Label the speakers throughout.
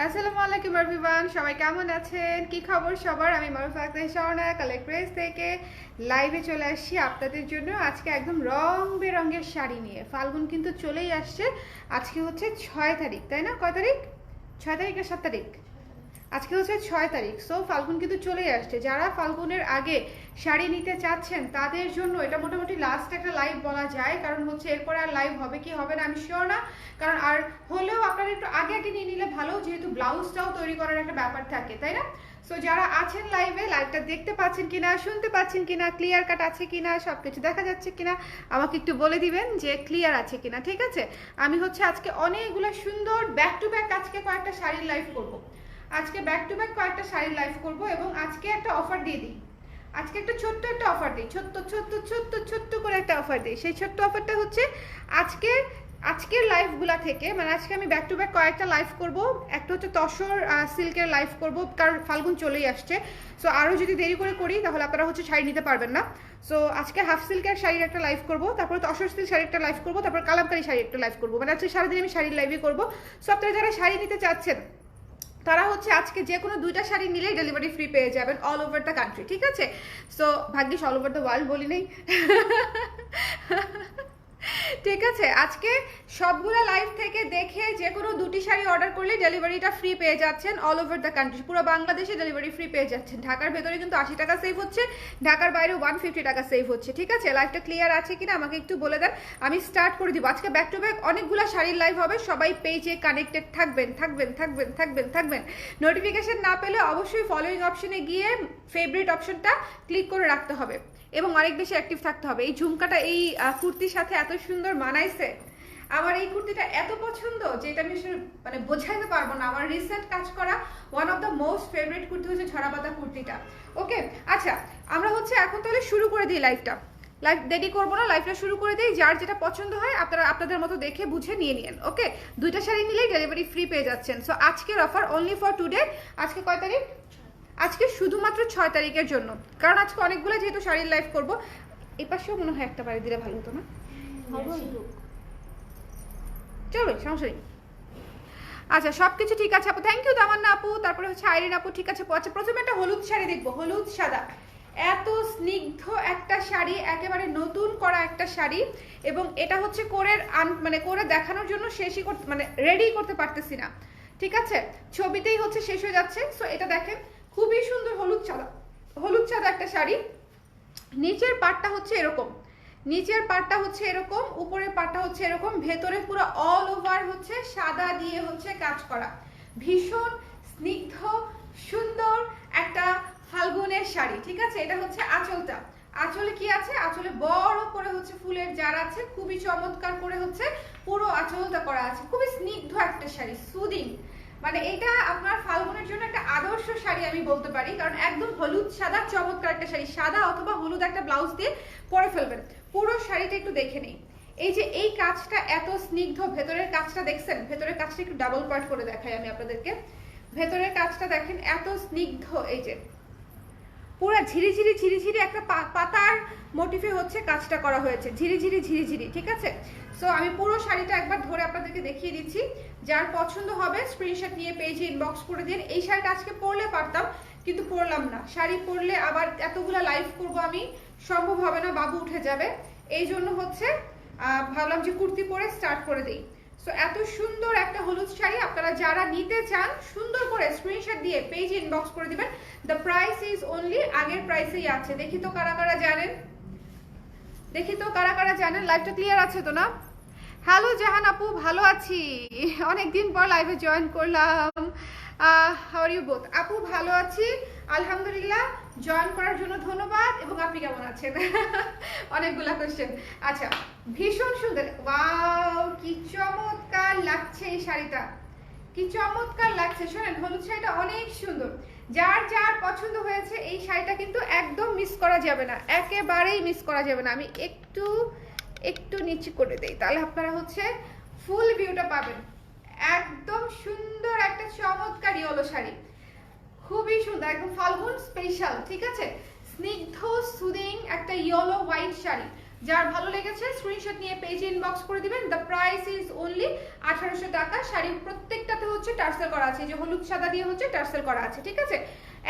Speaker 1: আসসালামু আলাইকুম এভরিওয়ান, সবাই কেমন আছেন? কি খবর সবার? আমি মারুফ আক্তার স্বর্ণা কালেক্ট প্রেস থেকে লাইভে চলে আসছি আপনাদের জন্য আজকে একদম রং বেরঙের শাড়ি নিয়ে। ফাল্গুন কিন্তু চলেই আসছে। আজকে হচ্ছে 6 তারিখ, তাই না? কয় তারিখ? 6 তারিখ আর 7 তারিখ? আজকে হচ্ছে 6 তারিখ। সো ফাল্গুন কিন্তু চলেই আসছে। যারা ফাল্গুনের আগে শাড়ি নিতে চাচ্ছেন তাদের জন্য এটা মোটামুটি লাস্ট একটা লাইভ বলা যায়, কারণ হচ্ছে এরপরে আর লাইভ হবে কি হবে না আমি শিওর না। কারণ আর হলেও আপনারা একটু আগে আগে নিয়ে নিলে ভালো, যেহেতু ব্লাউজটাও তৈরি করার একটা ব্যাপার থাকে, তাই না? সো যারা আছেন লাইভে, লাইভটা দেখতে পাচ্ছেন কিনা, শুনতে পাচ্ছেন কিনা, ক্লিয়ার কাট আছে কিনা, সব কিছু দেখা যাচ্ছে কিনা আমাকে একটু বলে দিবেন যে ক্লিয়ার আছে কিনা। ঠিক আছে, আমি হচ্ছে আজকে অনেকগুলো সুন্দর ব্যাক টু ব্যাক আজকে কয়েকটা শাড়ির লাইভ করব। আজকে ব্যাক টু ব্যাক কয়েকটা শাড়ির লাইভ করব এবং আজকে একটা অফার দিয়ে দিই। আজকে একটা ছোট্ট একটা অফার দিই, ছোট্ট ছোট্ট ছোট্ট ছোট্ট করে একটা অফার দিই। সেই ছোট্ট অফারটা হচ্ছে আজকের লাইভগুলা থেকে, মানে আজকে আমি ব্যাক টু ব্যাক কয়েকটা লাইভ করব। একটা হচ্ছে তসর সিল্কের লাইভ করব, কারণ ফাল্গুন চলেই আসছে। সো আরও যদি দেরি করে করি তাহলে আপনারা হচ্ছে শাড়ি নিতে পারবেন না। সো আজকে হাফ সিল্কের শাড়ির একটা লাইভ করব, তারপর তসর সিল্ক শাড়ির একটা লাইভ করব, তারপর কালামকারী শাড়ির একটা লাইভ করব। মানে আজকে সারাদিন আমি শাড়ির লাইভই করবো। সো আপনারা যারা শাড়ি নিতে চাচ্ছেন তারা হচ্ছে আজকে যে কোনো দুইটা শাড়ি নিলেই ডেলিভারি ফ্রি পেয়ে যাবেন অল ওভার দ্য কান্ট্রি। ঠিক আছে, সো ভাগ্যিস অল ওভার দ্য ওয়ার্ল্ড বলি নেই। ঠিক আছে, আজকে সবগুলো লাইভ থেকে দেখে যে কোনো দুটি শাড়ি অর্ডার করলে ডেলিভারিটা ফ্রি পেয়ে যাচ্ছেন অল ওভার দ্য কান্ট্রি। পুরো বাংলাদেশে ডেলিভারি ফ্রি পেয়ে যাচ্ছেন। ঢাকার ভেতরে কিন্তু 80 টাকা সেভ হচ্ছে, ঢাকার বাইরে 150 টাকা সেভ হচ্ছে। ঠিক আছে, লাইভটা ক্লিয়ার আছে কিনা আমাকে একটু বলে দেন, আমি স্টার্ট করে দিব। আজকে ব্যাক টু ব্যাক অনেকগুলো শাড়ির লাইভ হবে, সবাই পেজে কানেক্টেড থাকবেন থাকবেন থাকবেন থাকবেন থাকবেন। নোটিফিকেশন না পেলে অবশ্যই ফলোইং অপশনে গিয়ে ফেভারিট অপশনটা ক্লিক করে রাখতে হবে এবং অনেক বেশি অ্যাক্টিভ থাকতে হবে। এই ঝুমকাটা এই কুর্তির সাথে এত সুন্দর মানাইছে, আমার এই কুর্তিটা এত পছন্দ যে এটা আমি মানে বোঝাইতে পারবো না। আমার রিসেন্ট কাজ করা one of the most favourite kurti হচ্ছে ঝরা পাতা কুর্তিটা। ওকে, আচ্ছা আমরা হচ্ছে এখন তাহলে শুরু করে দিই লাইভটা। লাইভ দেরি করবো না, লাইভটা শুরু করে দিই। যার যেটা পছন্দ হয় আপনারা আপনাদের মতো দেখে বুঝে নিয়ে নিন। ওকে, দুইটা শাড়ি নিলেই ডেলিভারি ফ্রি পেয়ে যাচ্ছেন। সো আজকের অফার অনলি ফর টুডে। আজকে কয় তারিখ? আজকে শুধুমাত্র 6 তারিখের জন্য, কারণ আজকে অনেকগুলো যেহেতু শাড়ির লাইভ করবো। এই পাশেও মনে হয় একটা বাড়ি দিলে ভালো হতো না? চলবে, সমস্যা নেই। আচ্ছা, সবকিছু ঠিক আছে আপু, থ্যাংক ইউ তামান্না আপু। তারপরে হচ্ছে আইরিন আপু, ঠিক আছে। আচ্ছা, প্রথমে একটা হলুদ শাড়ি দেখবো, হলুদ সাদা, এত স্নিগ্ধ একটা শাড়ি, একেবারে নতুন করা একটা শাড়ি। এবং এটা হচ্ছে মানে করে দেখানোর জন্য শেষই করতে, মানে রেডি করতে পারতেছি না। ঠিক আছে, ছবিতেই হচ্ছে শেষ হয়ে যাচ্ছে। সো এটা দেখেন, খুবই সুন্দর হলুদ সাদা, হলুদ সাদা একটা শাড়ি। নিচের পাটটা হচ্ছে এরকম, নিচের পাটটা হচ্ছে এরকম, উপরের পাটটা হচ্ছে এরকম, ভেতরে পুরো অল ওভার হচ্ছে সাদা দিয়ে হচ্ছে কাজ করা। ভীষণ স্নিগ্ধ সুন্দর একটা ফাল্গুনের শাড়ি। ঠিক আছে, এটা হচ্ছে আঁচলটা। আঁচলে কি আছে? আঁচলে বড় করে হচ্ছে ফুলের জার আছে, খুবই চমৎকার করে হচ্ছে পুরো আঁচলটা করা আছে। খুবই স্নিগ্ধ একটা শাড়ি, সুদিং। মানে এটা আপনার ফাল্গুনের জন্য একটা আদর্শ শাড়ি আমি বলতে পারি, কারণ একদম হলুদ সাদা চমৎকার একটা শাড়ি। সাদা অথবা হলুদ একটা ব্লাউজ দিয়ে পরে ফেলবেন। পুরো শাড়িটা একটু দেখে নেই। এই যে এই কাজটা এত স্নিগ্ধ, ভেতরের কাজটা দেখছেন? ভেতরের কাজটা একটু ডাবল পার্ট করে দেখাই আমি আপনাদেরকে। ভেতরের কাজটা দেখেন এত স্নিগ্ধ, এই যে পুরো ঝিরিঝিরি ঝিরিঝিরি একটা পাতার মোটিফে হচ্ছে কাজটা করা হয়েছে, ঝিরিঝিরি ঝিরিঝিরি। ঠিক আছে, সো আমি পুরো শাড়িটা একবার ধরে আপনাদেরকে দেখিয়ে দিচ্ছি। যার পছন্দ হবে স্ক্রিনশট নিয়ে পেজে ইনবক্স করে দিন। এই শাড়িটা আজকে পরলে পারতাম, কিন্তু পরলাম না। শাড়ি পরলে আবার এতগুলো লাইভ করব আমি, সম্ভব হবে না, বাবু উঠে যাবে। এই জন্য হচ্ছে ভাবলাম যে কুর্তি পরে স্টার্ট করে দিই। সো এত সুন্দর একটা হলুদ শাড়ি আপনারা যারা নিতে চান সুন্দর করে স্ক্রিনশট দিয়ে পেজে ইনবক্স করে দিবেন। দ্য প্রাইস ইজ অনলি আগের প্রাইসেই আছে। দেখি তো কারা কারা জানেন, দেখি তো কারা কারা জানেন। লাইভটা ক্লিয়ার আছে তো না? হ্যালো জাহান আপু, ভালো আছি, অনেকদিন পর লাইভে জয়েন করলাম। How are you both? আপু ভালো আছি আলহামদুলিল্লাহ, জয়েন করার জন্য ধন্যবাদ। এবং আপনি কেমন আছেন? অনেকগুলা কোশ্চেন। আচ্ছা, ভীষণ সুন্দর, ওয়াও কি চমৎকার লাগছে এই শাড়িটা, কি চমৎকার লাগছে। শোনেন, হলুদ শাড়িটা অনেক সুন্দর। যার যার পছন্দ হয়েছে এই শাড়িটা কিন্তু একদম মিস করা যাবে না, একেবারেই মিস করা যাবে না। আমি একটু একটু নিচে করে দেই, তাহলে আপনারা হচ্ছে ফুল ভিউটা পাবেন। একদম সুন্দর একটা চমৎকার ইয়েলো শাড়ি, খুবই সুন্দর, একদম ফাল্গুন স্পেশাল। ঠিক আছে, স্নিগ্ধ সুদিং একটা ইয়েলো হোয়াইট শাড়ি, যার ভালো লেগেছে স্ক্রিনশট নিয়ে পেজে ইনবক্স করে দিবেন। দ্য প্রাইস ইজ অনলি 1800 টাকা। শাড়ি প্রত্যেকটাতে হচ্ছে টার্সেল করা আছে, যে হলুদ সাদা দিয়ে হচ্ছে টার্সেল করা আছে, ঠিক আছে?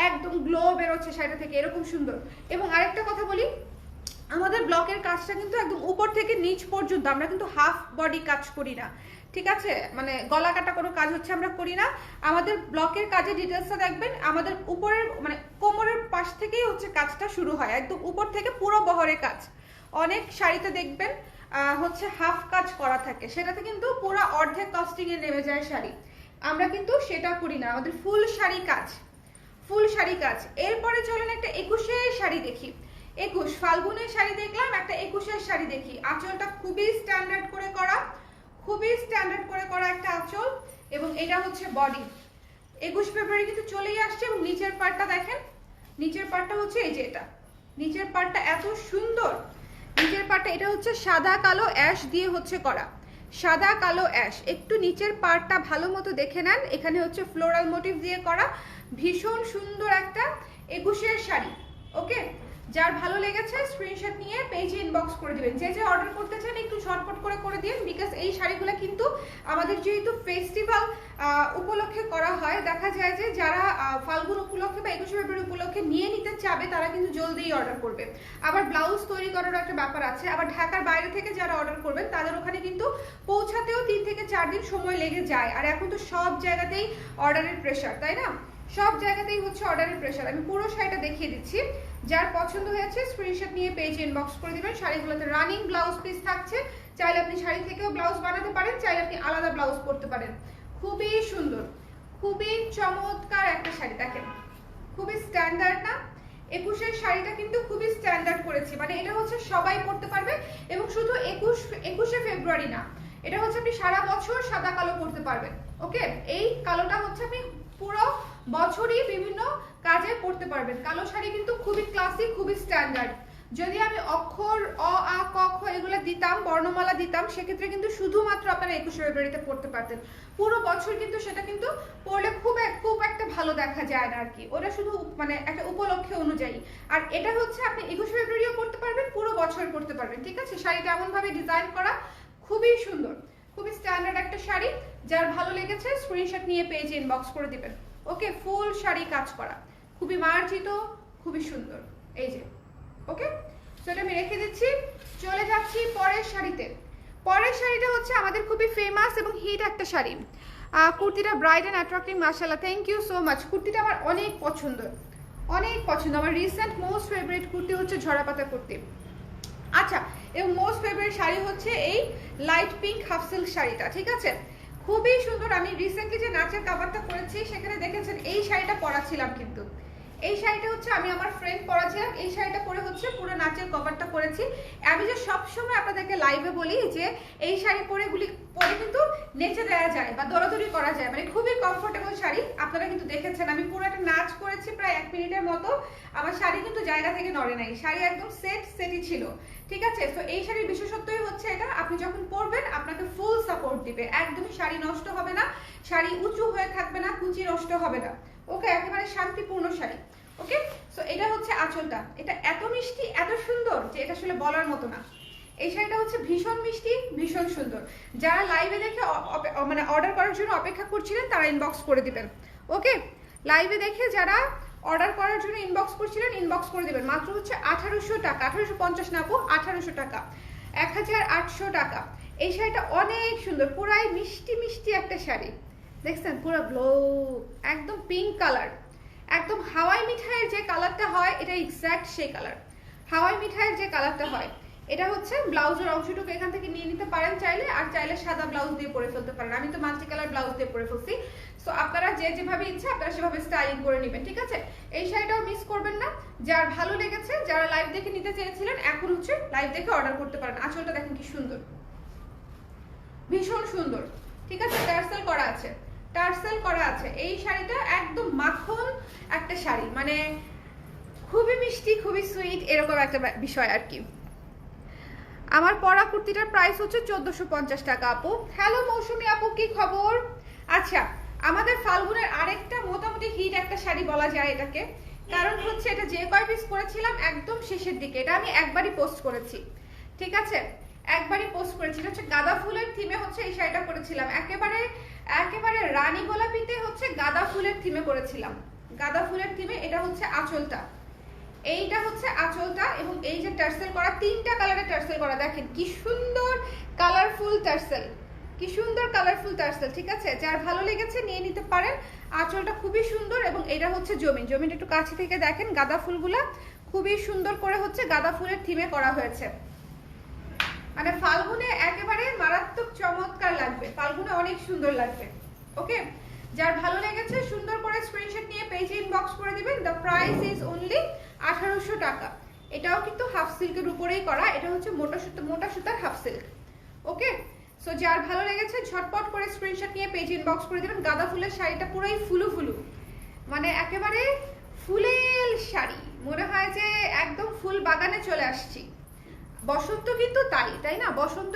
Speaker 1: একদম গ্লো বেরোচ্ছে শাড়িটা থেকে, এরকম সুন্দর। এবং আরেকটা কথা বলি, আমাদের ব্লকের কাজটা কিন্তু একদম উপর থেকে নিচ পর্যন্ত, আমরা কিন্তু হাফ বডি কাজ করি না, ঠিক আছে? মানে গলা কাটা কোনো কাজ হচ্ছে আমরা করি না। আমাদের ব্লকের কাজের ডিটেলসটা দেখবেন, আমাদের উপরের মানে কোমরের পাশ থেকেই হচ্ছে কাজটা শুরু হয়, একদম উপর থেকে পুরো বহরে কাজ। অনেক শাড়িতে দেখবেন হচ্ছে হাফ কাজ করা থাকে, সেটাতে কিন্তু পুরো অর্ধেক কস্টিংয়ে নেমে যায় শাড়ি। আমরা কিন্তু সেটা করি না, আমাদের ফুল শাড়ি কাজ, ফুল শাড়ি কাজ। এরপরে চলেন একটা 21 শাড়ি দেখি। 21 ফাল্গুনের শাড়ি দেখলাম, একটা 21 শাড়ি দেখি। আঁচলটা খুবই স্ট্যান্ডার্ড করে করা, খুবই স্ট্যান্ডার্ড করে করা একটা আঁচল, এবং এটা হচ্ছে বডি। 21 ফেব্রুয়ারি কিন্তু চলেই আসছে। এবং নিচের পার্টটা দেখেন, নিচের পার্টটা হচ্ছে এই যে এটা, নিচের পার্টটা এত সুন্দর। নিচের পার্টটা এটা হচ্ছে সাদা কালো অ্যাশ দিয়ে হচ্ছে করা, সাদা কালো অ্যাশ। একটু নিচের পার্টটা ভালো মতো দেখে নেন, এখানে হচ্ছে ফ্লোরাল মোটিভ দিয়ে করা, ভীষণ সুন্দর একটা 21 শাড়ি। ওকে, যার ভালো লেগেছে স্ক্রিনশট নিয়ে পেজে ইনবক্স করে দিবেন। যে যে অর্ডার করতে চান একটু ঝটপট করে দিন, বিকজ এই শাড়িগুলো কিন্তু আমাদের যেহেতু ফেস্টিভ্যাল উপলক্ষে করা হয়, দেখা যায় যে যারা ফাল্গুন উপলক্ষে বা 21 ফেব্রুয়ারি উপলক্ষে নিয়ে নিতে চাবে তারা কিন্তু জলদিই অর্ডার করবে। আবার ব্লাউজ তৈরি করার একটা ব্যাপার আছে, আবার ঢাকার বাইরে থেকে যারা অর্ডার করবেন তাদের ওখানে কিন্তু পৌঁছাতেও 3 থেকে 4 দিন সময় লেগে যায়। আর এখন তো সব জায়গাতেই অর্ডারের প্রেশার, তাই না? সব জায়গাতেই হচ্ছে অর্ডারের প্রেশার। আমি পুরো শাড়িটা দেখিয়ে দিচ্ছি, যার পছন্দ হয়েছে স্ক্রিনশট নিয়ে পেজে ইনবক্স করে দিবেন। শাড়িগুলোতে রানিং ব্লাউজ পিস থাকছে, চাইলে আপনি শাড়ি থেকেও ব্লাউজ বানাতে পারেন, চাইলে আপনি আলাদা ব্লাউজ করতে পারেন। খুবই সুন্দর, খুবই চমৎকার একটা শাড়ি, দেখেন খুবই স্ট্যান্ডার্ড না? 21 শাড়িটা কিন্তু খুবই স্ট্যান্ডার্ড করেছি, মানে এটা হচ্ছে সবাই পরতে পারবে। এবং শুধু 21 ফেব্রুয়ারি না, এটা হচ্ছে আপনি সারা বছর সাদা কালো পরতে পারবেন। ওকে, এই কালোটা হচ্ছে আপনি পুরো বছরই বিভিন্ন কাজে পরতে পারবেন। কালো শাড়ি কিন্তু খুবই ক্লাসিক, খুবই স্ট্যান্ডার্ড। যদি আমি অক্ষর অ আ ক খ এগুলো দিতাম, বর্ণমালা দিতাম, সেক্ষেত্রে কিন্তু শুধুমাত্র আপনারা 21 ফেব্রুয়ারিতে পড়তে পারতেন। পুরো বছর কিন্তু সেটা কিন্তু পড়লে খুব একটা ভালো দেখা যায় না আর কি, ওটা শুধু মানে একটা উপলক্ষে অনুযায়ী। আর এটা হচ্ছে আপনি 21 ফেব্রুয়ারিও পড়তে পারবেন, পুরো বছর পড়তে পারবেন, ঠিক আছে? শাড়িটা এমন ভাবে ডিজাইন করা, খুবই সুন্দর, খুবই স্ট্যান্ডার্ড একটা শাড়ি। যার ভালো লেগেছে স্ক্রিনশট নিয়ে পেজে ইনবক্স করে দিবেন। ওকে, ফুল শাড়ি কাজ করা, খুবই মার্জিত, খুবই সুন্দর, এই যে। ওকে, সেটা আমি রেখে দিচ্ছি। চলে যাচ্ছি পরের শাড়িতে। পরের শাড়িটা হচ্ছে আমাদের খুবই ফেমাস এবং হিট একটা শাড়ি। কুর্তিটা ব্রাইট অ্যান্ড অ্যাট্রাক্টিভ, মাশাআল্লাহ, থ্যাংক ইউ সো মাচ। কুর্তিটা আমার অনেক পছন্দ, অনেক পছন্দ। আমার রিসেন্ট মোস্ট ফেভারিট কুর্তি হচ্ছে ঝরা পাতা কুর্তি। আচ্ছা, এবং মোস্ট ফেভারিট শাড়ি হচ্ছে এই লাইট পিঙ্ক হাফ সিল্ক শাড়িটা, ঠিক আছে? খুবই সুন্দর। আমি রিসেন্টলি যে নাচের কাভারটা করেছি সেখানে দেখেছেন এই শাড়িটা পরাছিলাম, কিন্তু এই শাড়িটা হচ্ছে আমি আমার ফ্রেন্ড পরাছিলাম, এই শাড়িটা পরে হচ্ছে পুরো নাচের কভারটা করেছি। আমি যে সবসময় আপনাদেরকে লাইভে বলি যে এই শাড়ি পরে কিন্তু নেচে দেওয়া যায় বা দৌড়াদৌড়ি করা যায়, মানে খুবই কমফোর্টেবল শাড়ি। আপনারা কিন্তু দেখেছেন আমি পুরো একটা নাচ করেছি প্রায় 1 মিনিটের মতো, আমার শাড়ি কিন্তু জায়গা থেকে নড়ে নাই, শাড়ি একদম সেটই ছিল, ঠিক আছে? তো এই শাড়ির বিশেষত্বই হচ্ছে এটা, আপনি যখন পরবেন আপনাকে ফুল সাপোর্ট দিবে, একদমই শাড়ি নষ্ট হবে না, শাড়ি উঁচু হয়ে থাকবে না, কুচি নষ্ট হবে না। ওকে, একেবারে শান্তিপূর্ণ শাড়ি। ওকে, সো এটা হচ্ছে আঁচলটা, এটা এত মিষ্টি, এত সুন্দর যে এটা আসলে বলার মতো না। এই শাড়িটা হচ্ছে ভীষণ মিষ্টি, ভীষণ সুন্দর। যারা লাইভে দেখে মানে অর্ডার করার জন্য অপেক্ষা করছিলেন তারা ইনবক্স করে দিবেন। ওকে, লাইভে দেখে যারা অর্ডার করার জন্য ইনবক্স করছিলেন ইনবক্স করে দিবেন। মাত্র হচ্ছে 1800 টাকা, 1850 না আপু, 1800 টাকা, 1800 টাকা। এই শাড়িটা অনেক সুন্দর, পুরাই মিষ্টি মিষ্টি একটা শাড়ি, দেখছেন? পুরো গ্লো, একদম পিঙ্ক কালার, একদম হাওয়াই মিঠাইয়ের যে কালারটা হয় এটা এক্স্যাক্ট সেই কালার, হাওয়াই মিঠাইয়ের যে কালারটা হয়। এটা হচ্ছে ব্লাউজের অংশটুকু এখান থেকে নিয়ে নিতে পারেন চাইলে, আর চাইলে সাদা ব্লাউজ দিয়ে পরে ফেলতে পারেন। আমি তো মাল্টি কালার ব্লাউজ দিয়ে পরে ফেলছি, সো আপনারা যে যেভাবে ইচ্ছা আপনারা সেভাবে স্টাইলিং করে নেবেন, ঠিক আছে? এই শাড়িটাও মিস করবেন না। যার ভালো লেগেছে, যারা লাইভ দেখে নিতে চেয়েছিলেন, এখন হচ্ছে লাইভ দেখে অর্ডার করতে পারেন। আঁচলটা দেখেন কি সুন্দর, ভীষণ সুন্দর, ঠিক আছে? টার্সেল করা আছে, টার্সেল করা আছে। এই শাড়িটা একদম মাখন একটা শাড়ি, মানে খুবই মিষ্টি, খুবই সুইট, এরকম একটা বিষয় আর কি। আমার পরা কুর্তিটার প্রাইস হচ্ছে 1450 টাকা আপু। হ্যালো মৌসুমী আপু, কি খবর? আচ্ছা, আমাদের ফাল্গুনের আরেকটা মোটামুটি হিট একটা শাড়ি বলা যায় এটাকে, কারণ হচ্ছে এটা যে কয় পিস করেছিলাম একদম শেষের দিকে, এটা আমি একবারই পোস্ট করেছি, ঠিক আছে, একবারই পোস্ট করেছি। এটা হচ্ছে গাঁদা ফুলের থিমে হচ্ছে এই শাড়িটা করেছিলাম, একেবারে একেবারে রানী গোলাপিতে হচ্ছে গাঁদা ফুলের থিমে করেছিলাম, গাঁদা ফুলের থিমে। এটা হচ্ছে আঁচলটা, এইটা হচ্ছে আঁচলটা, এবং এই যে টার্সেল করা, 3টা কালারের টার্সেল করা, দেখেন কি সুন্দর কালারফুল টার্সেল, কি সুন্দর কালারফুল টার্সেল। ঠিক আছে, যার ভালো লেগেছে নিয়ে নিতে পারেন। আঁচলটা খুবই সুন্দর, এবং এটা হচ্ছে জমিন, জমিনটা একটু কাছে থেকে দেখেন, গাঁদা ফুলগুলা খুবই সুন্দর করে হচ্ছে গাঁদা ফুলের থিমে করা হয়েছে। মানে ফাল্গুনে একেবারে মারাত্মক চমৎকার লাগবে, ফাল্গুনে অনেক সুন্দর লাগবে। ওকে, যার ভালো লেগেছে সুন্দর করে স্ক্রিনশট নিয়ে পেজে ইনবক্স করে দিবেন। দ্য প্রাইস ইজ অনলি 1800 টাকা। এটাও কিন্তু হাফ সিল্কের উপরেই করা, এটা হচ্ছে মোটা সুতার হাফ সিল্ক। ওকে, সো যার ভালো লেগেছে ঝটপট করে স্ক্রিনশট নিয়ে পেজে ইনবক্স করে দিবেন। গাঁদা ফুলের শাড়িটা পুরোই ফুলু ফুলু, মানে একেবারে ফুলেল শাড়ি, মনে হয় যে একদম ফুল বাগানে চলে আসছি। বসন্ত কিন্তু তাই না, বসন্ত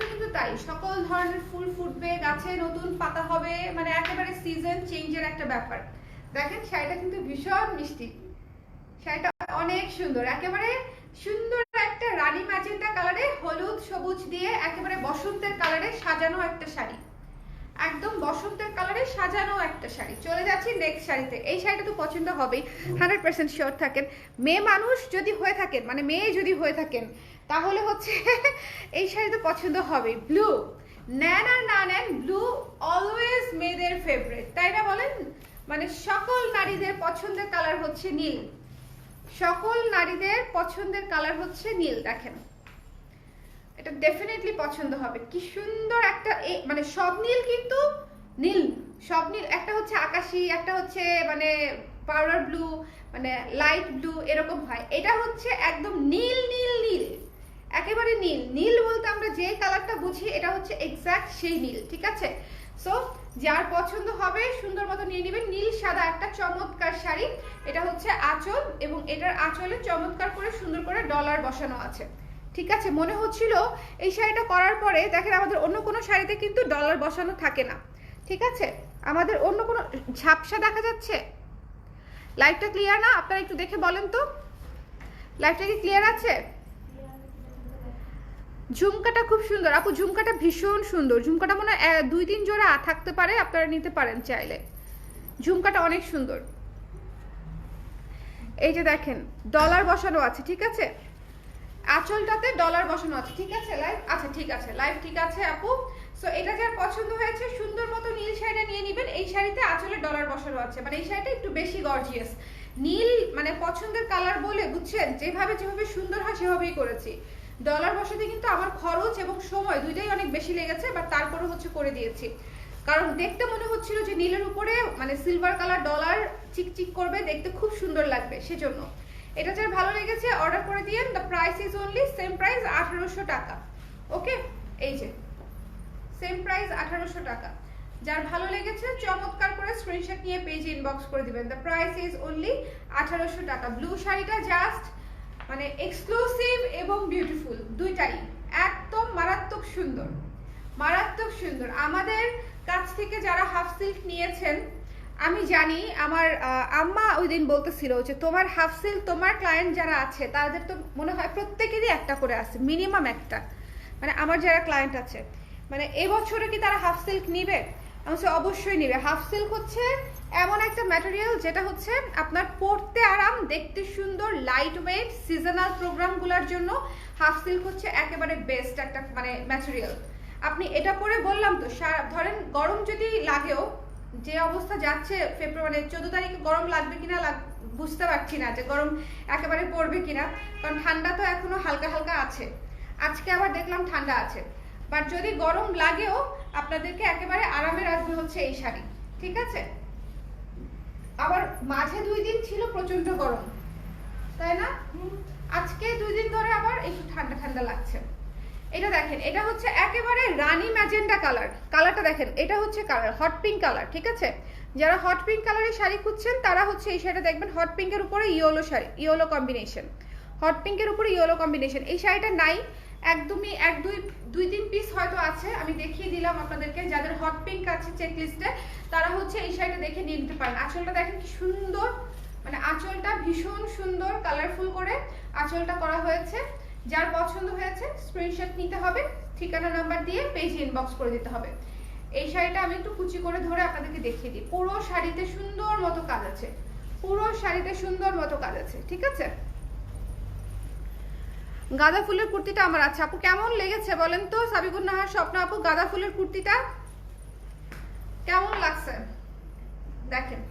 Speaker 1: কিন্তু তাই, সকল ধরনের ফুল ফুটবে, গাছে নতুন পাতা হবে, মানে একেবারে সিজন চেঞ্জের একটা ব্যাপার। দেখেন শাড়িটা কিন্তু ভীষণ মিষ্টি, শাড়িটা অনেক সুন্দর, একেবারে সুন্দর একটা রানী ম্যাজেন্টা কালারে হলুদ সবুজ দিয়ে একেবারে বসন্তের কালারে সাজানো একটা শাড়ি, একদম বসন্তের কালারে সাজানো একটা শাড়ি। চলে যাচ্ছি নেক্সট শাড়িতে। এই শাড়িটা তো পছন্দ হবেই, 100% শিওর থাকেন। মেয়ে মানুষ যদি হয়ে থাকেন, মানে মেয়ে যদি হয়ে থাকেন, তাহলে হচ্ছে এই শাড়ি তো পছন্দ হবে। ব্লু, নেন আর না নেন, ব্লু অলওয়েজ মেয়েদের ফেভারিট, তাই না বলেন? মানে সকল নারীদের পছন্দের কালার হচ্ছে নীল, সকল নারীদের পছন্দের কালার হচ্ছে নীল। দেখেন এটা ডেফিনেটলি পছন্দ হবে, কি সুন্দর একটা, মানে সব নীল কিন্তু নীল, সব নীল, একটা হচ্ছে আকাশি, একটা হচ্ছে মানে পাউডার ব্লু, মানে লাইট ব্লু, এরকম হয়। এটা হচ্ছে একদম নীল নীল নীল, একেবারে নীল। নীল বলতে আমরা যে কালারটা বুঝি, এটা হচ্ছে এক্স্যাক্ট সেই নীল। ঠিক আছে, সো যার পছন্দ হবে সুন্দর মতো নিয়ে নেবেন। নীল সাদা একটা চমৎকার শাড়ি, এটা হচ্ছে আঁচল, এবং এটার আঁচলে চমৎকার করে সুন্দর করে ডলার বসানো আছে। ঠিক আছে, মনে হচ্ছিল এই শাড়িটা করার পরে, দেখেন আমাদের অন্য কোনো শাড়িতে কিন্তু ডলার বসানো থাকে না। ঠিক আছে, আমাদের অন্য কোনো ঝাপসা দেখা যাচ্ছে? লাইভটা ক্লিয়ার না? আপনারা একটু দেখে বলেন তো, লাইভটা কি ক্লিয়ার আছে? ঝুমকাটা খুব সুন্দর আপু, ঝুমকাটা ভীষণ সুন্দর, ঝুমকাটা মনে হয় 2-3 জোড়া থাকতে পারে, আপনারা নিতে পারেন চাইলে। ঝুমকাটা অনেক সুন্দর। এই যে দেখেন ডলার বসানো আছে, ঠিক আছে, আঁচলটাতে ডলার বসানো আছে। ঠিক আছে লাইভ, আচ্ছা ঠিক আছে লাইভ, ঠিক আছে আপু। সো এটা যার পছন্দ হয়েছে সুন্দর মতো নীল শাড়িটা নিয়ে নেবেন। এই শাড়িতে আঁচলে ডলার বসানো আছে, মানে এই শাড়িটা একটু বেশি গর্জিয়াস। নীল মানে পছন্দের কালার বলে, বুঝছেন, যেভাবে সুন্দর হয় সেভাবেই করেছি। ডলার বসাতে কিন্তু আমার খরচ এবং সময় দুইটাই অনেক বেশি লেগেছে, বাট তারপরে হচ্ছে করে দিয়েছি, কারণ দেখতে মনে হচ্ছিল যে নীলের উপরে মানে সিলভার কালার ডলার চিকচিক করবে, দেখতে খুব সুন্দর লাগবে, সেজন্য। এটা যার ভালো লেগেছে অর্ডার করে দিয়েন। The price is only same price 1800 টাকা। ওকে, এই যে সেম প্রাইস 1800 টাকা। যার ভালো লেগেছে চমৎকার করে স্ক্রিনশট নিয়ে পেজে ইনবক্স করে দিবেন। দ্য প্রাইস ইজ অনলি 1800 টাকা। ব্লু শাড়িটা জাস্ট মানে এক্সক্লুসিভ এবং বিউটিফুল, দুইটাই একদম মারাত্মক সুন্দর, মারাত্মক সুন্দর। আমাদের কাছ থেকে যারা হাফ সিল্ক নিয়েছেন, আমি জানি, আমার আম্মা ওই দিন বলতেছিল যে তোমার হাফ সিল্ক, তোমার ক্লায়েন্ট যারা আছে তাদের তো মনে হয় প্রত্যেকেরই একটা করে আছে, মিনিমাম একটা, মানে আমার যারা ক্লায়েন্ট আছে, মানে এবছরে কি তারা হাফ সিল্ক নিবে? আমি অবশ্যই নিবে। হাফ সিল্ক হচ্ছে এমন একটা ম্যাটেরিয়াল যেটা হচ্ছে আপনার পরতে আরাম, দেখতে সুন্দর, লাইট ওয়েট। সিজনাল প্রোগ্রামগুলোর জন্য হাফ সিল্ক হচ্ছে একেবারে বেস্ট একটা মানে ম্যাটেরিয়াল। আপনি এটা পরে বললাম তো, ধরেন গরম যদি লাগেও, যে অবস্থা যাচ্ছে ফেব্রুয়ারি মানে 14 তারিখে গরম লাগবে কিনা বুঝতে পারছি না যে গরম একেবারে পড়বে কিনা, কারণ ঠান্ডা তো এখনো হালকা হালকা আছে, আজকে আবার দেখলাম ঠান্ডা আছে, বাট যদি গরম লাগেও আপনাদেরকে একেবারে আরামে রাখবে হচ্ছে এই শাড়ি। ঠিক আছে, আবার মাঝে 2 দিন ছিল প্রচন্ড গরম, তাই না? আজকে 2 দিন ধরে আবার একটু ঠান্ডা ঠান্ডা লাগছে। এটা দেখেন, এটা হচ্ছে একেবারে রানী ম্যাজেন্টা কালার, কালারটা দেখেন, এটা হচ্ছে কালার হট পিঙ্ক কালার। ঠিক আছে, যারা হট পিঙ্ক কালারের শাড়ি খুঁজছেন তারা হচ্ছে এই শাড়িটা দেখবেন, হট পিঙ্কের উপরে yellow sari, yellow combination, hot পিঙ্কের উপরে ইয়েলো কম্বিনেশন। এই শাড়িটা নাই, একদমই 2-3 পিস হয়তো আছে, আমি দেখিয়ে দিলাম আপনাদেরকে। যাদের হট পিঙ্ক আছে চেক লিস্টে তারা হচ্ছে এই শাড়িটা দেখে নিয়ে নিতে পারেন। আঁচলটা দেখেন কি সুন্দর, মানে আঁচলটা ভীষণ সুন্দর, কালারফুল করে আঁচলটা করা হয়েছে। যার পছন্দ হয়েছে স্ক্রিনশট নিতে হবে, ঠিকানা নাম্বার দিয়ে পেজে ইনবক্স করে দিতে হবে। এই শাড়িটা আমি একটু কুচি করে ধরে আপনাদেরকে দেখিয়ে দিই। পুরো শাড়িতে সুন্দর মতো কাজ আছে, পুরো শাড়িতে সুন্দর মতো কাজ আছে, ঠিক আছে। গাঁদা ফুলের কুর্তিটা আমার আছে আপু, কেমন লেগেছে বলেন তো? সাবিকুন নাহার স্বপ্ন আপু, গাঁদা ফুলের কুর্তিটা কেমন লাগছে? দেখেন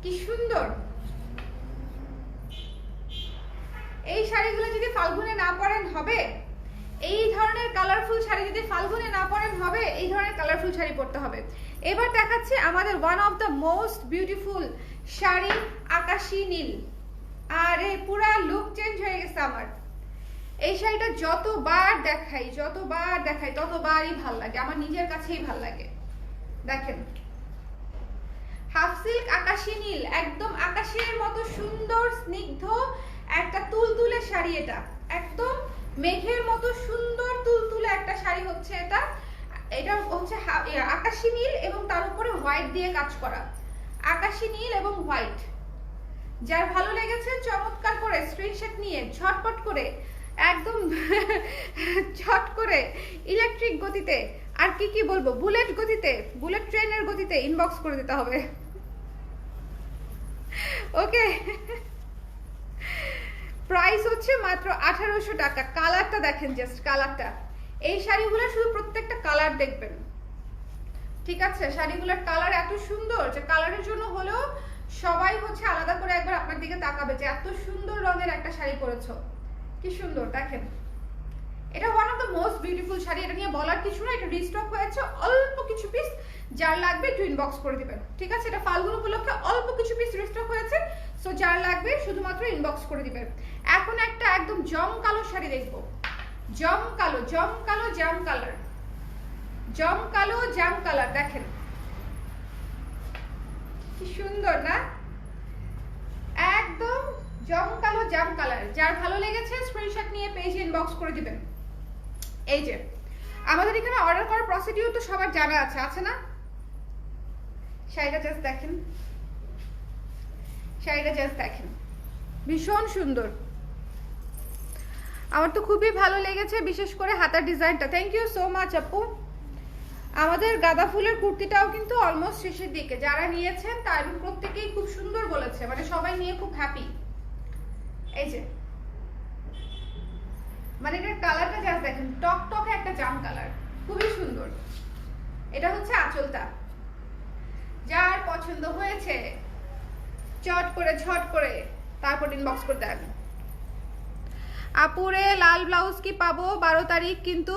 Speaker 1: কি সুন্দর। এই শাড়িগুলো যদি ফাল্গুনে না পরেন হবে, এই ধরনের কালারফুল শাড়ি যদি ফাল্গুনে না পরেন হবে, এই ধরনের কালারফুল শাড়ি পরতে হবে। এবার দেখাচ্ছি আমাদের one of the most beautiful sari, আকাশী নীল। আরে পুরা লুক চেঞ্জ হয়ে গেছে আমার। এই শাড়িটা যতবার দেখাই ততবারই ভাল লাগে, আমার নিজের কাছেই ভাল লাগে। দেখেন হাফ সিল্ক আকাশী নীল, একদম আকাশের মতো সুন্দর স্নিগ্ধ একটা তুলতুলে শাড়ি। এটা একদম মেঘের মতো সুন্দর তুলতুলে একটা শাড়ি হচ্ছে এটা। এটা হচ্ছে আকাশী নীল এবং তার উপরে হোয়াইট দিয়ে কাজ করা, আকাশী নীল এবং হোয়াইট। যার ভালো লেগেছে চমৎকার করে স্ক্রিনশট নিয়ে ঝটপট করে একদম ঝট করে ইলেকট্রিক গতিতে, আর কি বলবো, বুলেট গতিতে, বুলেট ট্রেনের গতিতে ইনবক্স করে দিতে হবে। ওকে, প্রাইস হচ্ছে মাত্র 1800 টাকা। কালারটা দেখেন, জাস্ট কালারটা। এই শাড়িগুলো শুধু প্রত্যেকটা কালার দেখবেন, ঠিক আছে। শাড়িগুলোর কালার এত সুন্দর যে কালারের জন্য হলেও সবাই হচ্ছে আলাদা করে একবার আপনার দিকে তাকাবে যে এত সুন্দর রঙের একটা শাড়ি পরেছো, কি সুন্দর। দেখেন এটা one of the most beautiful sari, এটা নিয়ে বলার কিছু না। এটা রিস্টক হয়েছে, অল্প কিছু পিস, যার লাগবে একটু ইনবক্স করে দিবেন, ঠিক আছে। এটা ফাল্গুন উপলক্ষে অল্প কিছু পিস রিস্টক হয়েছে, সো যার লাগবে শুধুমাত্র ইনবক্স করে দিবেন। এখন একটা একদম জম কালো শাড়ি দেখবো, জম কালো জাম কালার। দেখেন কি সুন্দর না, একদম জম কালার। যার ভালো লেগেছে স্ক্রিনশট নিয়ে পেজে ইনবক্স করে দিবেন। এই যে আমাদের এখানে অর্ডার করার প্রসিডিউর তো সবার জানা আছে না? শাড়িটা জাস্ট দেখেন, ভীষণ সুন্দর। আমার তো খুবই ভালো লেগেছে, বিশেষ করে হাতার ডিজাইনটা। থ্যাংক ইউ সো মাচ আপু। আমাদের গাঁদা ফুলের কুর্তিটাও কিন্তু অলমোস্ট শেষের দিকে। যারা নিয়েছেন তার প্রত্যেকেই খুব সুন্দর বলেছে, মানে সবাই নিয়ে খুব হ্যাপি। এই যে মানে এটার কালারটা জাস্ট দেখেন, টকটকে একটা জাম কালার, খুবই সুন্দর। এটা হচ্ছে আঁচলটা। যার পছন্দ হয়েছে ঝট করে তারপর ইনবক্স করে দেন। আপুরে লাল ব্লাউজ কি পাবো? 12 তারিখ কিন্তু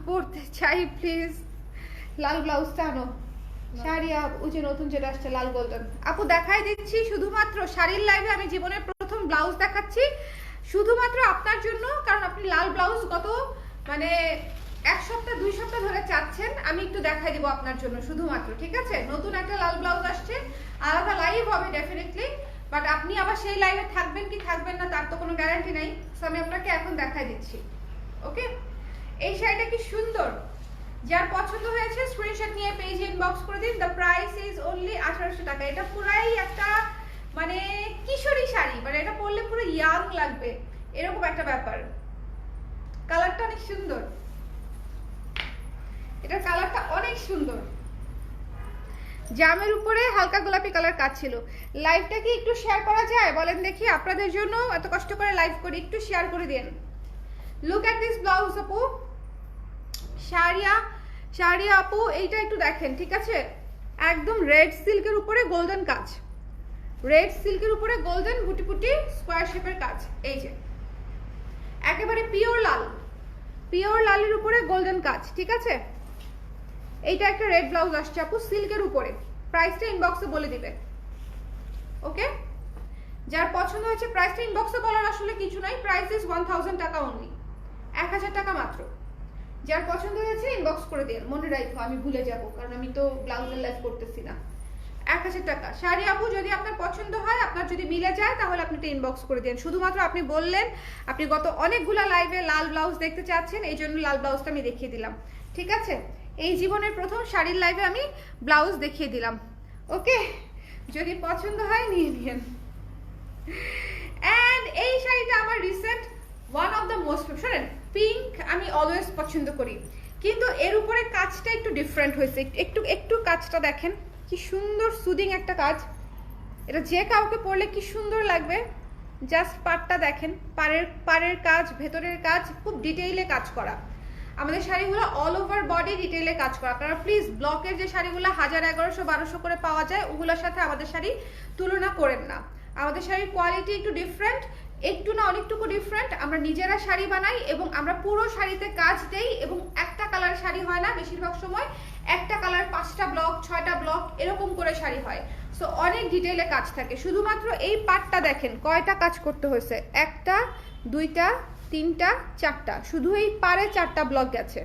Speaker 1: পড়তে চাই, প্লিজ লাল ব্লাউজটা আনো। শাড়ি ওই যে নতুন যেটা আসছে লাল গোল্ডেন। আপু দেখাই দিচ্ছি শুধুমাত্র শাড়ির লাইভে আমি জীবনের প্রথম ব্লাউজ দেখাচ্ছি শুধুমাত্র আপনার জন্য, কারণ আপনি লাল ব্লাউজ গত মানে 1 সপ্তাহ 2 সপ্তাহ ধরে চাচ্ছেন। আমি একটু দেখাই দিব আপনার জন্য শুধুমাত্র, ঠিক আছে। নতুন একটা লাল ব্লাউজ আসছে, আলাদা লাইভ হবে ডেফিনেটলি, বাট আপনি আবার সেই লাইভে থাকবেন কি থাকবেন না তার তো কোনো গ্যারান্টি নাই। সো আমি আপনাকে এখন দেখাই দিচ্ছি। ওকে, এই শাড়িটা কি সুন্দর। যার পছন্দ হয়েছে স্ক্রিনশট নিয়ে পেজে ইনবক্স করে দিন। দ্য প্রাইস ইজ অনলি 1800 টাকা। এটা পুরাই একটা মানে কিশোরী শাড়ি, মানে এটা পরলে পুরো ইয়াং লাগবে এরকম একটা ব্যাপার। কালারটা অনেক সুন্দর, এটার কালারটা অনেক সুন্দর। জামের উপরে হালকা গোলাপি কালার কাজ ছিল। লাইভটা কি একটু শেয়ার করা যায় বলেন দেখি? আপনাদের জন্য এত কষ্ট করে লাইভ করি, একটু শেয়ার করে দিন। লুক এট দিস ব্লাউজ আপু, শাড়িয়া আপু, এইটা একটু দেখেন, ঠিক আছে। একদম রেড সিল্কের উপরে গোল্ডেন কাজ, রেড সিল্কের উপরে গোল্ডেন বুটি বুটি স্কোয়ার শেপের কাজ। এই যে একেবারে পিওর লালের উপরে গোল্ডেন কাজ, ঠিক আছে। এইটা একটা রেড ব্লাউজ আসছে আপু সিল্কের উপরে। প্রাইসটা ইনবক্সে বলে দিবে, ওকে। যার পছন্দ হয়েছে প্রাইসটা ইনবক্সে বলার আসলে কিছু নাই। প্রাইস ইজ 1000 টাকা অনলি, 1000 টাকা মাত্র। যার পছন্দ হয়েছে ইনবক্স করে দিন। মনে রাখো, আমি ভুলে যাব, কারণ আমি তো ব্লাউজের লাইভ করতেছি না। 1000 টাকা শাড়ি আপু। যদি আপনার পছন্দ হয়, আপনার যদি মিলে যায়, তাহলে আপনি এটা ইনবক্স করে দিন। শুধুমাত্র আপনি বললেন আপনি গত অনেকগুলা লাইভে লাল ব্লাউজ দেখতে চাচ্ছেন, এই জন্য লাল ব্লাউজটা আমি দেখিয়ে দিলাম, ঠিক আছে। এই জীবনের প্রথম শাড়ির লাইভে আমি ব্লাউজ দেখিয়ে দিলাম, ওকে। যদি পছন্দ হয় নিয়ে নিন। এন্ড এই শাড়িটা আমার রিসেন্ট ওয়ান অফ অলওয়েজ পছন্দ করি, কিন্তু এর উপরে কাজটা একটু ডিফারেন্ট হয়েছে। একটু একটু কাজটা দেখেন, কি সুন্দর সুদিং একটা কাজ। এটা যে কাউকে পরলে কি সুন্দর লাগবে। জাস্ট পাড়টা দেখেন, পাড়ের কাজ, ভেতরের কাজ, খুব ডিটেইলে কাজ করা। আমাদের শাড়িগুলো অল ওভার বডি ডিটেইলে কাজ করা। আপনারা প্লিজ ব্লকের যে শাড়িগুলো 1000, 1100, 1200 করে পাওয়া যায়, ওগুলোর সাথে আমাদের শাড়ি তুলনা করেন না। আমাদের শাড়ির কোয়ালিটি একটু ডিফারেন্ট, একটু না অনেকটুকু ডিফারেন্ট। আমরা নিজেরা শাড়ি বানাই এবং আমরা পুরো শাড়িতে কাজ দেই, এবং একটা কালার শাড়ি হয় না, বেশিরভাগ সময় একটা কালার 5টা ব্লক, 6টা ব্লক এরকম করে শাড়ি হয়। সো অনেক ডিটেইলে কাজ থাকে। শুধুমাত্র এই পার্টটা দেখেন কয়টা কাজ করতে হয়েছে, 1টা 2টা 3টা 4টা, শুধু এই পারে 4টা ব্লক গেছে।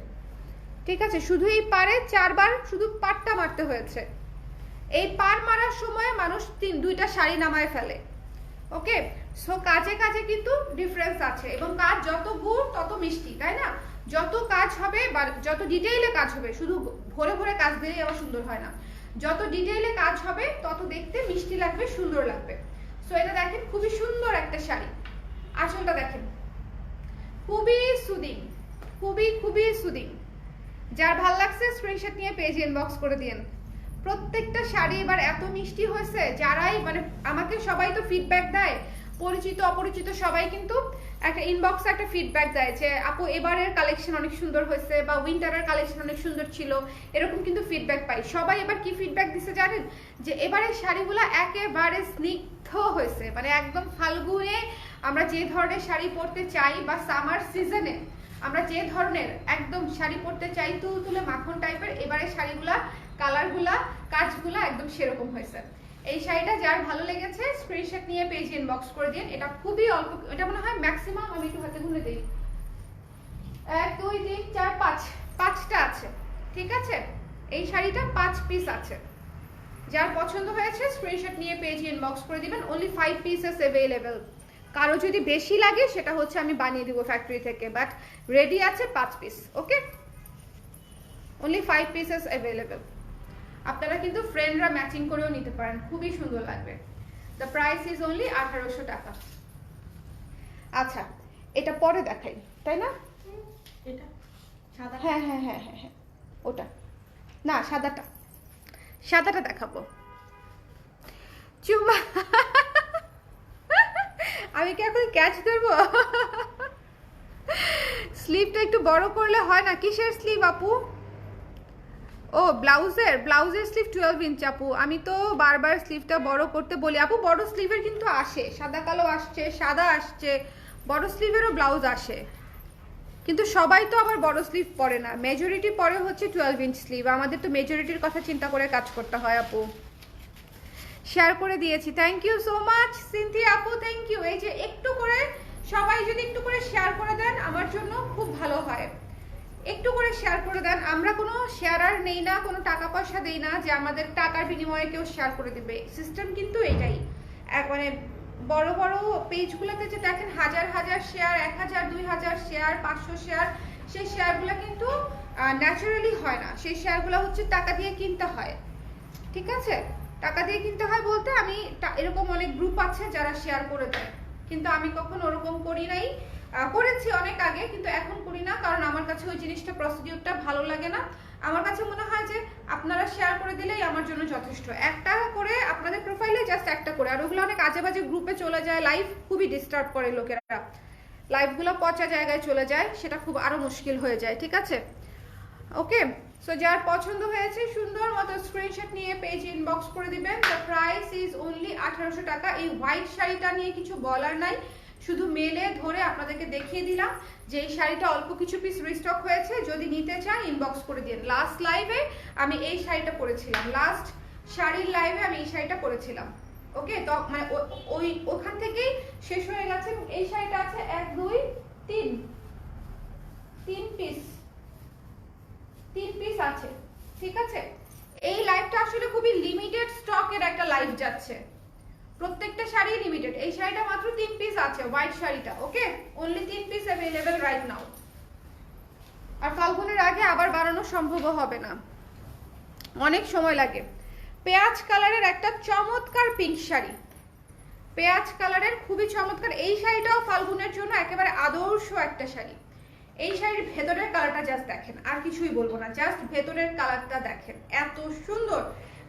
Speaker 1: ঠিক আছে, শুধু এই পারে 4বার শুধু পাটটা মারতে হয়েছে। এই পার মারার সময় মানুষ 2টা শাড়ি নামায় ফেলে। ওকে, সো কাজে কাজে কিন্তু ডিফারেন্স আছে, এবং কাজ যত গুড় তত মিষ্টি, তাই না? যত কাজ হবে বা যত ডিটেইলে কাজ হবে, শুধু ভরে ভরে কাজ দিলেই আবার সুন্দর হয় না। যত ডিটেইলে কাজ হবে তত দেখতে মিষ্টি লাগবে, সুন্দর লাগবে। সো এটা দেখেন খুবই সুন্দর একটা শাড়ি। আঁচলটা দেখেন, খুবই সুদিং, খুবই খুবই সুদিং। যার ভাল লাগছে স্ক্রিনশট নিয়ে পেজ ইনবক্স করে দিন। প্রত্যেকটা শাড়ি এবার এত মিষ্টি হয়েছে, যারাই মানে আমাকে সবাই তো ফিডব্যাক দেয়, পরিচিত অপরিচিত সবাই কিন্তু একটা ইনবক্সে একটা ফিডব্যাক দেয় যে আপু এবারের কালেকশন অনেক সুন্দর হয়েছে, বা উইন্টারের কালেকশন অনেক সুন্দর ছিল, এরকম কিন্তু ফিডব্যাক পাই। সবাই এবার কি ফিডব্যাক দিছে জানেন? যে এবারের শাড়িগুলো একেবারে স্নিগ্ধ হয়েছে, মানে একদম ফাল্গুনে আমরা যে ধরনের শাড়ি পরতে চাই, বা সামার সিজনে আমরা যে ধরনের একদম শাড়ি পরতে চাই, তুলতুলে মাখন টাইপের, এবারে শাড়িগুলা কালারগুলা কাজগুলা একদম সেরকম হয়েছে। এই শাড়িটা যার ভালো লেগেছে স্ক্রিনশট নিয়ে পেজ ইনবক্স করে দিন। এটা খুবই অল্প, এটা মনে হয় ম্যাক্সিমাম, আমি একটু হাতে গুনে দিই, 1 2 3 4 5, 5টা আছে। ঠিক আছে, এই শাড়িটা 5 পিস আছে। যার পছন্দ হয়েছে স্ক্রিনশট নিয়ে পেজ ইনবক্স করে দিবেন। Only 5 pieces available. কারো যদি বেশি লাগে সেটা হচ্ছে আমি বানিয়ে দিব ফ্যাক্টরি থেকে, বাট রেডি আছে 5 পিস। ওকে, অনলি 5 পিসেস অ্যাভেলেবল। আপনারা কিন্তু ফ্রেন্ডরা ম্যাচিং করেও নিতে পারেন, খুবই সুন্দর লাগবে। দ্য প্রাইস ইজ অনলি 1800 টাকা। আচ্ছা, এটা পরে দেখাই, তাই না?
Speaker 2: এটা সাদা?
Speaker 1: হ্যাঁ হ্যাঁ হ্যাঁ হ্যাঁ হ্যাঁ, ওটা না, সাদাটা, সাদাটা দেখাবো। চুম্মা আমি কি এখন ক্যাচ ধরবো? স্লিভটা একটু বড় করলে হয় না? কিসের স্লিভ আপু? ও ব্লাউজের স্লিভ 12 ইঞ্চ আপু। আমি তো বারবার স্লিভটা বড় করতে বলি আপু। বড় স্লিভের কিন্তু আসে, সাদা কালো আসছে, সাদা আসছে, বড় স্লিভেরও ব্লাউজ আসে, কিন্তু সবাই তো আবার বড় স্লিভ পরে না। মেজরিটি পরে হচ্ছে 12 ইঞ্চ স্লিভ। আমাদের তো মেজরিটির কথা চিন্তা করে কাজ করতে হয় আপু। শেয়ার করে দিয়েছি, thank you so much Sinthia আপু, থ্যাংক ইউ। এই যে একটু করে সবাই যদি একটু করে শেয়ার করে দেন আমার জন্য খুব ভালো হয়। একটু করে শেয়ার করে দেন। আমরা কোনো শেয়ারার নেই না, কোনো টাকা পয়সা দেই না যে আমাদের টাকার বিনিময়ে কেউ শেয়ার করে দেবে। সিস্টেম কিন্তু এটাই। মানে বড় বড় পেজগুলোতে যে দেখেন হাজার হাজার শেয়ার, 1000 2000 শেয়ার, 500 শেয়ার, সেই শেয়ারগুলো কিন্তু ন্যাচারালি হয় না। সেই শেয়ারগুলো হচ্ছে টাকা দিয়ে কিনতে হয়। ঠিক আছে, টাকা দিয়ে কিনতে হয় বলতে আমি এরকম অনেক গ্রুপ আছে যারা শেয়ার করে দেয়, কিন্তু আমি কখনো ওরকম করি নাই। করেছি অনেক আগে, কিন্তু এখন করি না, কারণ আমার কাছে ওই জিনিসটা প্রসিডিউরটা ভালো লাগে না। আমার কাছে মনে হয় যে আপনারা শেয়ার করে দিলেই আমার জন্য যথেষ্ট। একটা করে আপনাদের প্রোফাইলে জাস্ট একটা করে, আর ওগুলো অনেক আজে বাজে গ্রুপে চলে যায়, লাইভ খুবই ডিস্টার্ব করে লোকেরা, লাইভগুলো পচা জায়গায় চলে যায়, সেটা খুব আরো মুশকিল হয়ে যায়। ঠিক আছে, ওকে। সো যার পছন্দ হয়েছে সুন্দর মতো স্ক্রিনশট নিয়ে পেজ ইনবক্স করে দিবেন। দ্য প্রাইস ইজ অনলি 1800 টাকা। এই হোয়াইট শাড়িটা নিয়ে কিছু বলার নাই, শুধু মেলে ধরে আপনাদেরকে দেখিয়ে দিলাম যে এই শাড়িটা অল্প কিছু পিস রিস্টক হয়েছে। যদি নিতে চান ইনবক্স করে দিন। লাস্ট লাইভে আমি এই শাড়িটা পরেছিলাম, লাস্ট শাড়ির লাইভে আমি এই শাড়িটা পরেছিলাম। ওকে, তো মানে ওই ওখান থেকেই শেষ হয়ে গেছে। এই শাড়িটা আছে 1 2 3 পিস, 3 পিস আছে। ঠিক আছে, এই লাইভটা আসলে খুবই লিমিটেড স্টকের একটা লাইভ যাচ্ছে, প্রত্যেকটা শাড়ি লিমিটেড। এই শাড়িটা মাত্র 3 পিস আছে, হোয়াইট শাড়িটা। Okay, only 3 piece available right now. আর ফাল্গুনের আগে আবার বানানো সম্ভব হবে না, অনেক সময় লাগে। পেঁয়াজ কালারের একটা চমৎকার পিঙ্ক শাড়ি, পেঁয়াজ কালারের খুবই চমৎকার। এই শাড়িটাও ফাল্গুনের জন্য একেবারে আদর্শ একটা শাড়ি। এই শাড়ির ভেতরের কালারটা জাস্ট দেখেন, আর কিছুই বলবো না, জাস্ট ভেতরের কালারটা দেখেন, এত সুন্দর।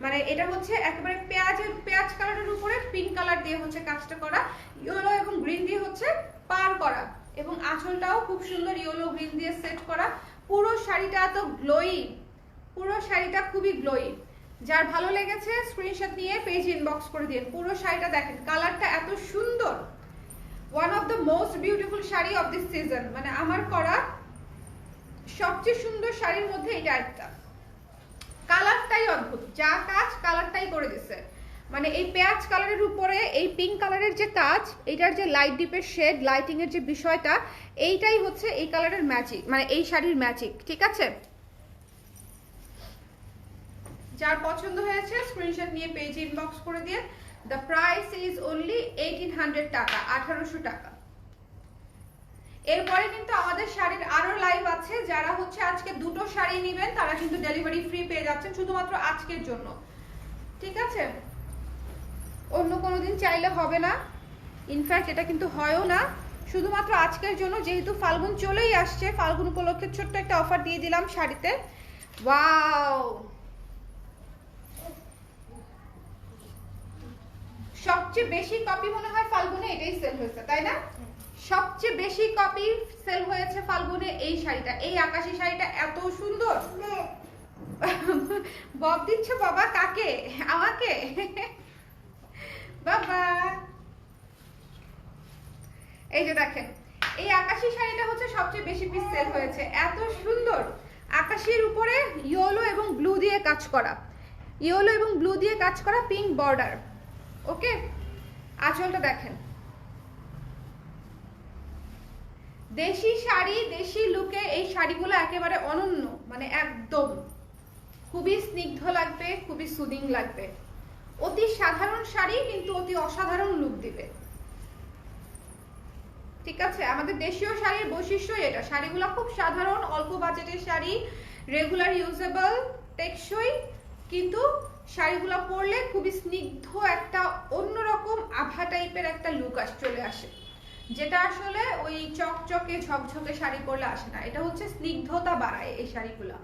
Speaker 1: মানে এটা হচ্ছে একেবারে পেঁয়াজ কালারের উপরে পিঙ্ক কালার দিয়ে হচ্ছে কাজটা করা, ইয়েলো এবং গ্রিন দিয়ে হচ্ছে পার করা, এবং আঁচলটাও খুব সুন্দর ইয়েলো গ্রিন দিয়ে সেট করা। পুরো শাড়িটা এত গ্লোয়ি, পুরো শাড়িটা খুবই গ্লোয়ি। যার ভালো লেগেছে স্ক্রিনশট নিয়ে পেজ ইনবক্স করে দিন। পুরো শাড়িটা দেখেন, কালারটা এত সুন্দর, one of the most beautiful sari of this season. মানে আমার করা সবচেয়ে সুন্দর শাড়ির মধ্যে এটা একটা। কালারটাই অদ্ভুত, যা কাজ কালারটাই করে দিছে। মানে এই পেঁয়াজ কালারের উপরে এই পিঙ্ক কালারের যে কাজ, এটার যে লাইট ডিপের শেড, লাইটিং এর যে বিষয়টা, এইটাই হচ্ছে এই কালারের ম্যাজিক, মানে এই শাড়ির ম্যাজিক। ঠিক আছে, যার পছন্দ হয়েছে স্ক্রিনশট নিয়ে পেজ ইনবক্স করে দিয়ে। দ্য প্রাইস ইজ অনলি 1800 টাকা, 1800 টাকা। এরপরে কিন্তু আমাদের শাড়ির আরো লাইভ আছে। যারা হচ্ছে আজকে দুটো শাড়ি নেবেন তারা কিন্তু ডেলিভারি ফ্রি পেয়ে যাচ্ছেন শুধুমাত্র আজকের জন্য। ঠিক আছে, অন্য কোনো দিন চাইলে হবে না, ইনফ্যাক্ট এটা কিন্তু হয়ও না, শুধুমাত্র আজকের জন্য। যেহেতু ফাল্গুন চলেই আসছে, ফাল্গুন উপলক্ষে ছোট্ট একটা অফার দিয়ে দিলাম শাড়িতে। ওয়াও, সবচেয়ে বেশি কপি মনে হয় ফাল্গুনে এটাই সেল হয়েছে, তাই না? সবচেয়ে বেশি কপি সেল হয়েছে ফাল্গুনে এই শাড়িটা, এই আকাশি শাড়িটা এত সুন্দর। বব দিচ্ছ বাবা? কাকে? আমাকে? বাবা, এই যে দেখেন, এই আকাশি শাড়িটা হচ্ছে সবচেয়ে বেশি পিস সেল হয়েছে। এত সুন্দর আকাশির উপরে ইয়েলো এবং ব্লু দিয়ে কাজ করা, ইয়েলো এবং ব্লু দিয়ে কাজ করা, পিঙ্ক বর্ডার। ওকে, আঁচলটা দেখেন, দেশি শাড়ি, দেশি লুকে এই শাড়িগুলো একেবারে অনন্য, মানে একদম খুবই স্নিগ্ধ লাগবে, খুবই সুদিং লাগবে। অতি সাধারণ শাড়ি কিন্তু অতি অসাধারণ লুক দিবে। ঠিক আছে, আমাদের দেশীয় শাড়ির বৈশিষ্ট্য এটা, শাড়িগুলো খুব সাধারণ, অল্প বাজেটের শাড়ি, রেগুলার ইউজেবল, টেকসই, কিন্তু শাড়িগুলো পরলে খুবই স্নিগ্ধ একটা অন্যরকম আভা টাইপের একটা লুক চলে আসে, যেটা আসলে ওই চকচকে ঝকঝকে শাড়ি পরলে আসে না। এটা হচ্ছে স্নিগ্ধতা বাড়ায় এই শাড়িগুলো।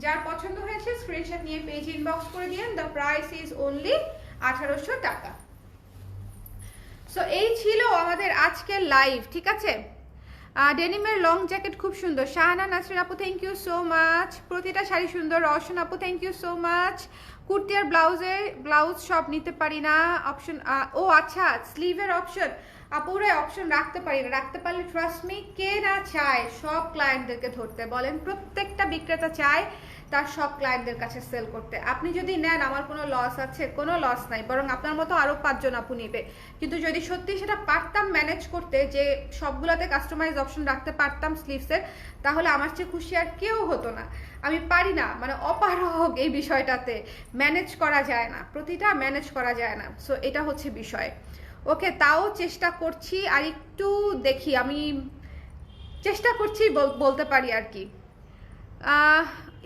Speaker 1: যার পছন্দ হয়েছে স্ক্রিনশট নিয়ে পেজ ইনবক্স করে দিন। দ্য প্রাইস ইজ অনলি 1800 টাকা। সো এই ছিল আমাদের আজকের লাইভ। ঠিক আছে, ডেনিমের লং জ্যাকেট খুব সুন্দর। শাহানা নাসরিন আপু থ্যাংক ইউ সো মাচ। প্রতিটা শাড়ি সুন্দর। রওশন আপু thank you so much. Kurti আর ব্লাউজ সব নিতে পারি না অপশন। ও আচ্ছা, স্লিভের অপশন আপুরে অপশন রাখতে পারি না, রাখতে পারলে ট্রাস্ট মি কে না চায় সব ক্লায়েন্টদেরকে ধরতে বলেন। প্রত্যেকটা বিক্রেতা চায় তার সব ক্লায়েন্টদের কাছে সেল করতে। আপনি যদি নেন আমার কোনো লস আছে? কোনো লস নাই, বরং আপনার মতো আরও 5 জন আপু নেবে। কিন্তু যদি সত্যি সেটা পারতাম ম্যানেজ করতে, যে সবগুলোতে কাস্টমাইজ অপশন রাখতে পারতাম স্লিভসের, তাহলে আমার চেয়ে খুশি আর কেউ হতো না। আমি পারি না, মানে অপারগ এই বিষয়টাতে, ম্যানেজ করা যায় না, প্রতিটা ম্যানেজ করা যায় না। সো এটা হচ্ছে বিষয়। ওকে, তাও চেষ্টা করছি, আর একটু দেখি, আমি চেষ্টা করছি বলতে পারি আর কি।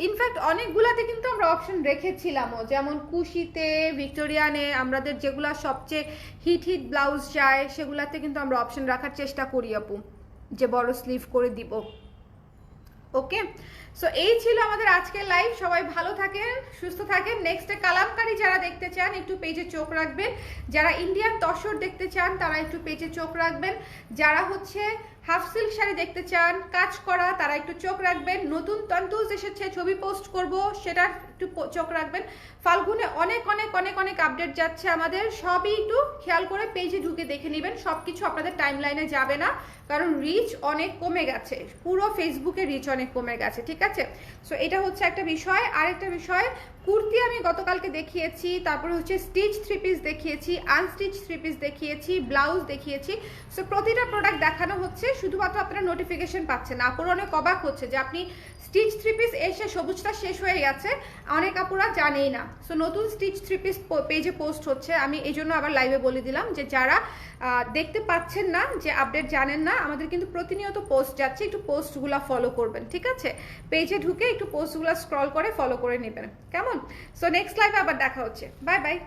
Speaker 1: ইনফ্যাক্ট অনেকগুলাতে কিন্তু আমরা অপশন রেখেছিলামও, যেমন কুশিতে, ভিক্টোরিয়ানে, আমাদের যেগুলা সবচেয়ে হিট ব্লাউজ যায় সেগুলাতে কিন্তু আমরা অপশন রাখার চেষ্টা করি আপু, যে বড় স্লিভ করে দিব। ওকে, সো এই ছিল আমাদের আজকের লাইভ। সবাই ভালো থাকেন, সুস্থ থাকেন। নেক্সটে কালামকারী যারা দেখতে চান একটু পেজে চোখ রাখবেন, যারা ইন্ডিয়ান তসর দেখতে চান তারা একটু পেজে চোখ রাখবেন, যারা হচ্ছে হাফ সিল্ক শাড়ি দেখতে চান কাজ করা তারা একটু চোখ রাখবেন, নতুন তন্তুজ এসেছে ছবি পোস্ট করব সেটার একটু চোখ রাখবেন। ফাল্গুনে অনেক অনেক অনেক অনেক আপডেট যাচ্ছে আমাদের, সবই একটু খেয়াল করে পেজে ঢুকে দেখে নেবেন। সব কিছু আপনাদের টাইমলাইনে যাবে না, কারণ রিচ অনেক কমে গেছে, পুরো ফেসবুকে রিচ অনেক কমে গেছে। ঠিক আছে, সো এটা হচ্ছে একটা বিষয়। আরেকটা বিষয়, কুর্তি আমি গতকালকে দেখিয়েছি, তারপরে হচ্ছে স্টিচ 3 পিস দেখিয়েছি, আনস্টিচ 3 পিস দেখিয়েছি, ব্লাউজ দেখিয়েছি। সো প্রতিটা প্রোডাক্ট দেখানো হচ্ছে, শুধুমাত্র আপনারা নোটিফিকেশন পাচ্ছেন না। আপুরা অনেক অবাক হচ্ছে যে আপনি স্টিচ 3 পিস এসে সবুজটা শেষ হয়ে গেছে, অনেক আপুরা জানেই না। সো নতুন স্টিচ 3 পিস পেজে পোস্ট হচ্ছে, আমি এই জন্য আবার লাইভে বলে দিলাম যে যারা দেখতে পাচ্ছেন না, যে আপডেট জানেন না, আমাদের কিন্তু প্রতিনিয়ত পোস্ট যাচ্ছে, একটু পোস্টগুলো ফলো করবেন। ঠিক আছে, পেজে ঢুকে একটু পোস্টগুলো স্ক্রল করে ফলো করে নেবেন, কেমন? সো নেক্সট লাইভে আবার দেখা হচ্ছে, বাই বাই।